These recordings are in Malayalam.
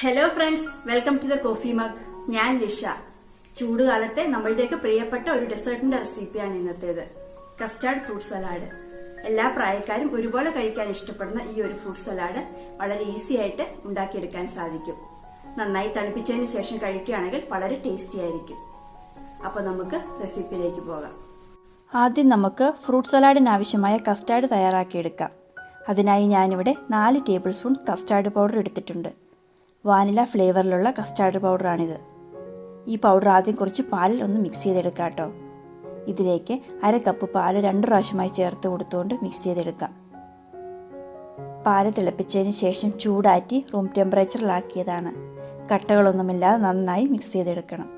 Hello friends, welcome to the coffee mug. ഞാൻ ലിഷ. ചൂടുകാലത്തെ നമ്മളുടെയൊക്കെ പ്രിയപ്പെട്ട ഒരു ഡെസേർട്ടിന്റെ റെസിപ്പിയാണ് ഇന്നത്തേത്. Custard fruit salad. എല്ലാ പ്രായക്കാരും ഒരുപോലെ കഴിക്കാൻ ഇഷ്ടപ്പെടുന്ന ഈ ഒരു ഫ്രൂട്ട് സലാഡ് വളരെ ഈസി ആയിട്ട് ഉണ്ടാക്കിയെടുക്കാൻ സാധിക്കും. നന്നായി തണുപ്പിച്ചതിന് ശേഷം കഴിക്കുകയാണെങ്കിൽ വളരെ ടേസ്റ്റി ആയിരിക്കും. അപ്പൊ നമുക്ക് റെസിപ്പിയിലേക്ക് പോകാം. ആദ്യം നമുക്ക് ഫ്രൂട്ട് സലാഡിന് ആവശ്യമായ കസ്റ്റാർഡ് തയ്യാറാക്കിയെടുക്കാം. അതിനായി ഞാനിവിടെ 4 ടേബിൾ സ്പൂൺ കസ്റ്റാർഡ് പൗഡർ എടുത്തിട്ടുണ്ട്. വാനില ഫ്ലേവറിലുള്ള കസ്റ്റാർഡ് പൗഡറാണിത്. ഈ പൗഡർ ആദ്യം കുറച്ച് പാലിൽ ഒന്ന് മിക്സ് ചെയ്തെടുക്കാം കേട്ടോ. ഇതിലേക്ക് 1/2 കപ്പ് പാല് 2 പ്രാവശ്യമായി ചേർത്ത് കൊടുത്തുകൊണ്ട് മിക്സ് ചെയ്തെടുക്കാം. പാല് തിളപ്പിച്ചതിന് ശേഷം ചൂടാറ്റി റൂം ടെമ്പറേച്ചറിലാക്കിയതാണ്. കട്ടകളൊന്നുമില്ലാതെ നന്നായി മിക്സ് ചെയ്തെടുക്കണം.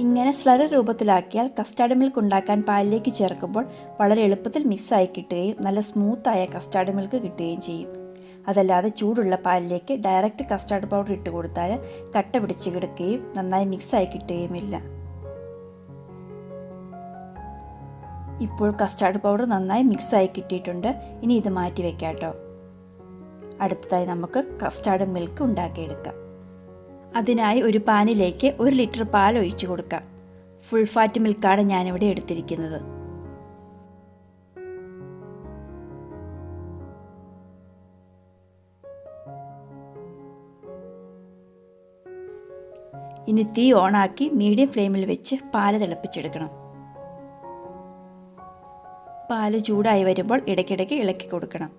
ഇങ്ങനെ സ്ലറി രൂപത്തിലാക്കിയാൽ കസ്റ്റാർഡ് മിൽക്ക് ഉണ്ടാക്കാൻ പാലിലേക്ക് ചേർക്കുമ്പോൾ വളരെ എളുപ്പത്തിൽ മിക്സായി കിട്ടുകയും നല്ല സ്മൂത്തായ കസ്റ്റാർഡ് മിൽക്ക് കിട്ടുകയും ചെയ്യും. അതല്ലാതെ ചൂടുള്ള പാലിലേക്ക് ഡയറക്റ്റ് കസ്റ്റാർഡ് പൗഡർ ഇട്ട് കൊടുത്താൽ കട്ട പിടിച്ച് കിടക്കുകയും നന്നായി മിക്സായി കിട്ടുകയുമില്ല. ഇപ്പോൾ കസ്റ്റാർഡ് പൗഡർ നന്നായി മിക്സായി കിട്ടിയിട്ടുണ്ട്. ഇനി ഇത് മാറ്റി വെക്കാം കേട്ടോ. അടുത്തതായി നമുക്ക് കസ്റ്റാർഡ് മിൽക്ക് ഉണ്ടാക്കിയെടുക്കാം. അതിനായി ഒരു പാനിലേക്ക് 1 ലിറ്റർ പാൽ ഒഴിച്ചു കൊടുക്കാം. ഫുൾ ഫാറ്റ് മിൽക്കാണ് ഞാനിവിടെ എടുത്തിരിക്കുന്നത്. ഇനി തീ ഓണാക്കി മീഡിയം ഫ്ലെയിമിൽ വെച്ച് പാല് തിളപ്പിച്ചെടുക്കണം. പാല് ചൂടായി വരുമ്പോൾ ഇടയ്ക്കിടയ്ക്ക് ഇളക്കി കൊടുക്കണം.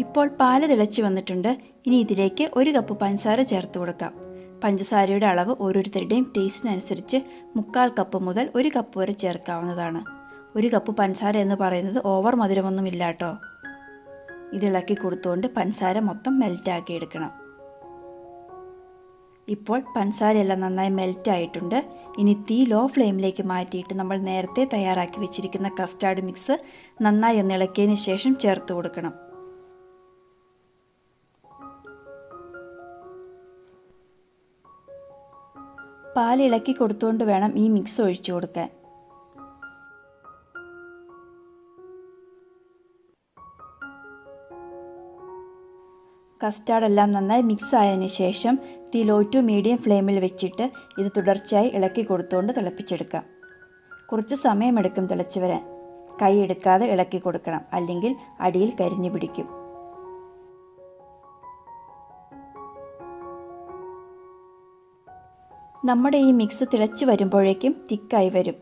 ഇപ്പോൾ പാല് തിളച്ച് വന്നിട്ടുണ്ട്. ഇനി ഇതിലേക്ക് 1 കപ്പ് പഞ്ചസാര ചേർത്ത് കൊടുക്കാം. പഞ്ചസാരയുടെ അളവ് ഓരോരുത്തരുടെയും ടേസ്റ്റിനനുസരിച്ച് 1/4 കപ്പ് മുതൽ 1 കപ്പ് വരെ ചേർക്കാവുന്നതാണ്. 1 കപ്പ് പഞ്ചസാര എന്ന് പറയുന്നത് ഓവർ മധുരമൊന്നുമില്ല കേട്ടോ. ഇതിളക്കി കൊടുത്തുകൊണ്ട് പഞ്ചസാര മൊത്തം മെൽറ്റാക്കി എടുക്കണം. ഇപ്പോൾ പഞ്ചസാരയെല്ലാം നന്നായി മെൽറ്റായിട്ടുണ്ട്. ഇനി തീ ലോ ഫ്ലെയിമിലേക്ക് മാറ്റിയിട്ട് നമ്മൾ നേരത്തെ തയ്യാറാക്കി വെച്ചിരിക്കുന്ന കസ്റ്റാർഡ് മിക്സ് നന്നായി ഒന്ന് ഇളക്കിയതിന് ശേഷം ചേർത്ത് കൊടുക്കണം. പാൽ ഇളക്കി കൊടുത്തുകൊണ്ട് വേണം ഈ മിക്സ് ഒഴിച്ചു കൊടുക്കാൻ. കസ്റ്റാർഡ് എല്ലാം നന്നായി മിക്സ് ആയതിനു ശേഷം തീ ലോ ടു മീഡിയം ഫ്ലെയിമിൽ വെച്ചിട്ട് ഇത് തുടർച്ചയായി ഇളക്കി കൊടുത്തുകൊണ്ട് തിളപ്പിച്ചെടുക്കാം. കുറച്ച് സമയമെടുക്കും തിളച്ച് വരാൻ. കൈ എടുക്കാതെ ഇളക്കി കൊടുക്കണം, അല്ലെങ്കിൽ അടിയിൽ കരിഞ്ഞു പിടിക്കും. നമ്മുടെ ഈ മിക്സ് തിളച്ച് വരുമ്പോഴേക്കും തിക്കായി വരും.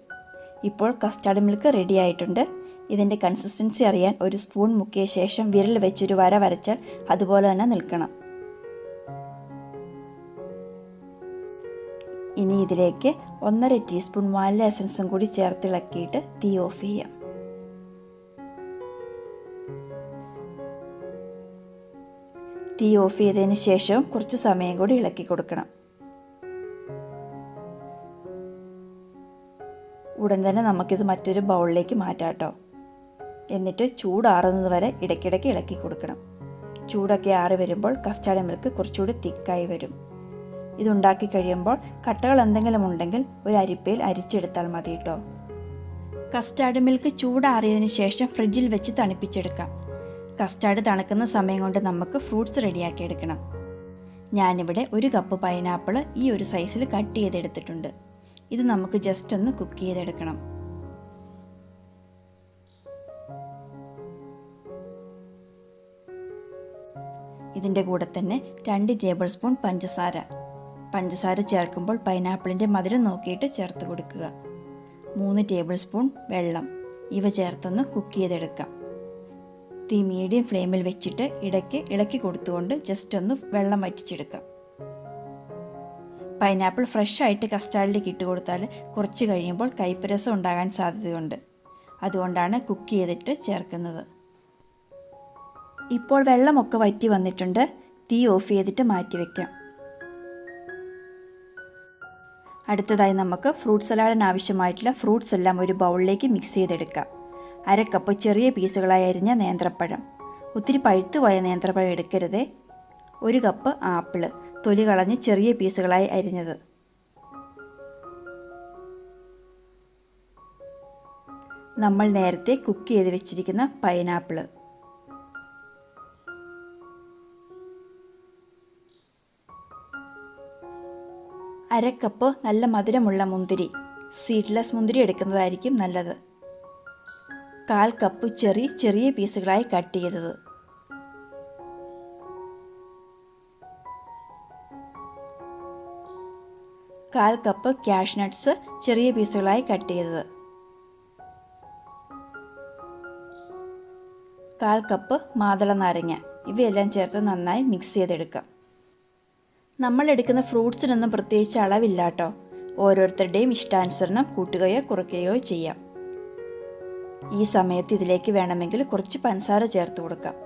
ഇപ്പോൾ കസ്റ്റാർഡ് മിൽക്ക് റെഡി ആയിട്ടുണ്ട്. ഇതിൻ്റെ കൺസിസ്റ്റൻസി അറിയാൻ 1 സ്പൂൺ മുക്കിയ ശേഷം വിരൽ വെച്ചൊരു വര വരച്ചാൽ അതുപോലെ തന്നെ നിൽക്കണം. ഇനി ഇതിലേക്ക് 1/2 ടീസ്പൂൺ വാനില എസൻസും കൂടി ചേർത്തിളക്കിയിട്ട് തീ ഓഫ് ചെയ്യാം. തീ ഓഫ് ചെയ്തതിന് ശേഷം കുറച്ച് സമയം കൂടി ഇളക്കി കൊടുക്കണം. ഉടൻ തന്നെ നമുക്കിത് മറ്റൊരു ബൗളിലേക്ക് മാറ്റാം കേട്ടോ. എന്നിട്ട് ചൂടാറുന്നത് വരെ ഇടയ്ക്കിടയ്ക്ക് ഇളക്കി കൊടുക്കണം. ചൂടൊക്കെ ആറി വരുമ്പോൾ കസ്റ്റാർഡ് മിൽക്ക് കുറച്ചുകൂടി തിക്കായി വരും. ഇതുണ്ടാക്കി കഴിയുമ്പോൾ കട്ടകൾ എന്തെങ്കിലും ഉണ്ടെങ്കിൽ ഒരു അരിപ്പയിൽ അരിച്ചെടുത്താൽ മതി കേട്ടോ. കസ്റ്റാർഡ് മിൽക്ക് ചൂടാറിയതിന് ശേഷം ഫ്രിഡ്ജിൽ വെച്ച് തണുപ്പിച്ചെടുക്കാം. കസ്റ്റാർഡ് തണുക്കുന്ന സമയം കൊണ്ട് നമുക്ക് ഫ്രൂട്ട്സ് റെഡിയാക്കി എടുക്കണം. ഞാനിവിടെ 1 കപ്പ് പൈനാപ്പിൾ ഈ ഒരു സൈസിൽ കട്ട് ചെയ്തെടുത്തിട്ടുണ്ട്. ഇത് നമുക്ക് ജസ്റ്റ് ഒന്ന് കുക്ക് ചെയ്തെടുക്കണം. ഇതിൻ്റെ കൂടെ തന്നെ 2 ടേബിൾ സ്പൂൺ പഞ്ചസാര ചേർക്കുമ്പോൾ പൈനാപ്പിളിൻ്റെ മധുരം നോക്കിയിട്ട് ചേർത്ത് കൊടുക്കുക. 3 ടേബിൾ സ്പൂൺ വെള്ളം. ഇവ ചേർത്തൊന്ന് കുക്ക് ചെയ്തെടുക്കാം. തീ മീഡിയം ഫ്ലെയിമിൽ വെച്ചിട്ട് ഇടയ്ക്ക് ഇളക്കി കൊടുത്തുകൊണ്ട് ജസ്റ്റ് ഒന്ന് വെള്ളം വറ്റിച്ചെടുക്കാം. പൈനാപ്പിൾ ഫ്രഷ് ആയിട്ട് കസ്റ്റാർഡിലേക്ക് ഇട്ട് കൊടുത്താൽ കുറച്ച് കഴിയുമ്പോൾ കയ്പ്പരസം ഉണ്ടാകാൻ സാധ്യതയുണ്ട്. അതുകൊണ്ടാണ് കുക്ക് ചെയ്തിട്ട് ചേർക്കുന്നത്. ഇപ്പോൾ വെള്ളമൊക്കെ വറ്റി വന്നിട്ടുണ്ട്. തീ ഓഫ് ചെയ്തിട്ട് മാറ്റി വയ്ക്കാം. അടുത്തതായി നമുക്ക് ഫ്രൂട്ട് സലാഡിന് ആവശ്യമായിട്ടുള്ള ഫ്രൂട്ട്സ് എല്ലാം ഒരു ബൗളിലേക്ക് മിക്സ് ചെയ്തെടുക്കാം. 1/2 കപ്പ് ചെറിയ പീസുകളായി അരിഞ്ഞ നേന്ത്രപ്പഴം. ഒത്തിരി പഴുത്തുപോയ നേന്ത്രപ്പഴം എടുക്കരുതേ. 1 കപ്പ് ആപ്പിള്, തൊലി കളഞ്ഞ് ചെറിയ പീസുകളായി അരിഞ്ഞത്. നമ്മൾ നേരത്തെ കുക്ക് ചെയ്ത് വെച്ചിരിക്കുന്ന പൈനാപ്പിൾ, അര കപ്പ് നല്ല മധുരമുള്ള മുന്തിരി, സീഡ്ലെസ് മുന്തിരി എടുക്കുന്നതായിരിക്കും നല്ലത്. 1/4 കപ്പ് ചെറിയ പീസുകളായി കട്ട് ചെയ്തത്, 1/4 കപ്പ് ക്യാഷ് നട്ട്സ് ചെറിയ പീസുകളായി കട്ട് ചെയ്തത്, 1/4 കപ്പ് മാതള നാരങ്ങ. ഇവയെല്ലാം ചേർത്ത് നന്നായി മിക്സ് ചെയ്തെടുക്കാം. നമ്മൾ എടുക്കുന്ന ഫ്രൂട്ട്സിനൊന്നും പ്രത്യേകിച്ച് അളവില്ല കേട്ടോ. ഓരോരുത്തരുടെയും ഇഷ്ടാനുസരണം കൂട്ടുകയോ കുറയ്ക്കുകയോ ചെയ്യാം. ഈ സമയത്ത് ഇതിലേക്ക് വേണമെങ്കിൽ കുറച്ച് പഞ്ചസാര ചേർത്ത് കൊടുക്കാം.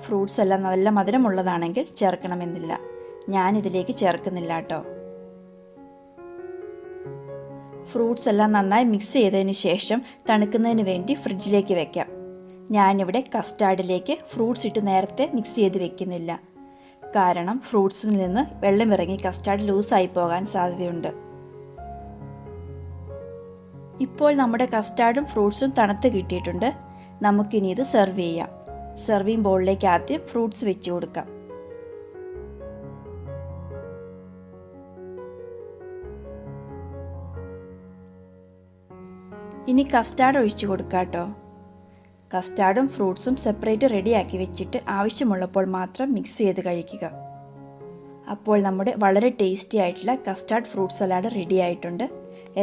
ഫ്രൂട്ട്സ് എല്ലാം നല്ല മധുരമുള്ളതാണെങ്കിൽ ചേർക്കണമെന്നില്ല. ഞാൻ ഇതിലേക്ക് ചേർക്കുന്നില്ല കേട്ടോ. ഫ്രൂട്ട്സ് എല്ലാം നന്നായി മിക്സ് ചെയ്തതിന് ശേഷം തണുക്കുന്നതിന് വേണ്ടി ഫ്രിഡ്ജിലേക്ക് വെക്കാം. ഞാനിവിടെ കസ്റ്റാർഡിലേക്ക് ഫ്രൂട്ട്സ് ഇട്ട് നേരത്തെ മിക്സ് ചെയ്ത് വെക്കുന്നില്ല. കാരണം ഫ്രൂട്ട്സിൽ നിന്ന് വെള്ളമിറങ്ങി കസ്റ്റാർഡ് ലൂസായി പോകാൻ സാധ്യതയുണ്ട്. ഇപ്പോൾ നമ്മുടെ കസ്റ്റാർഡും ഫ്രൂട്ട്സും തണുത്ത് കിട്ടിയിട്ടുണ്ട്. നമുക്കിനി ഇത് സെർവ് ചെയ്യാം. സെർവിങ് ബൗളിലേക്ക് ആദ്യം ഫ്രൂട്ട്സ് വെച്ച് കൊടുക്കാം. ഇനി കസ്റ്റാർഡ് ഒഴിച്ചു കൊടുക്കാം കേട്ടോ. കസ്റ്റാർഡും ഫ്രൂട്ട്സും സെപ്പറേറ്റ് റെഡിയാക്കി വെച്ചിട്ട് ആവശ്യമുള്ളപ്പോൾ മാത്രം മിക്സ് ചെയ്ത് കഴിക്കുക. അപ്പോൾ നമ്മുടെ വളരെ ടേസ്റ്റി ആയിട്ടുള്ള കസ്റ്റാർഡ് ഫ്രൂട്ട് സലാഡ് റെഡി ആയിട്ടുണ്ട്.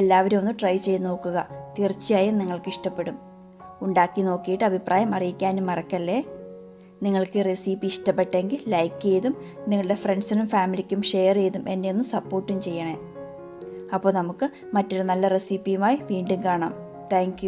എല്ലാവരും ഒന്ന് ട്രൈ ചെയ്ത് നോക്കുക. തീർച്ചയായും നിങ്ങൾക്ക് ഇഷ്ടപ്പെടും. ഉണ്ടാക്കി നോക്കിയിട്ട് അഭിപ്രായം അറിയിക്കാനും മറക്കല്ലേ. നിങ്ങൾക്ക് ഈ റെസിപ്പി ഇഷ്ടപ്പെട്ടെങ്കിൽ ലൈക്ക് ചെയ്തും നിങ്ങളുടെ ഫ്രണ്ട്സിനും ഫാമിലിക്കും ഷെയർ ചെയ്തും എന്നെ ഒന്ന് സപ്പോർട്ടും ചെയ്യണേ. അപ്പോൾ നമുക്ക് മറ്റൊരു നല്ല റെസിപ്പിയുമായി വീണ്ടും കാണാം. താങ്ക്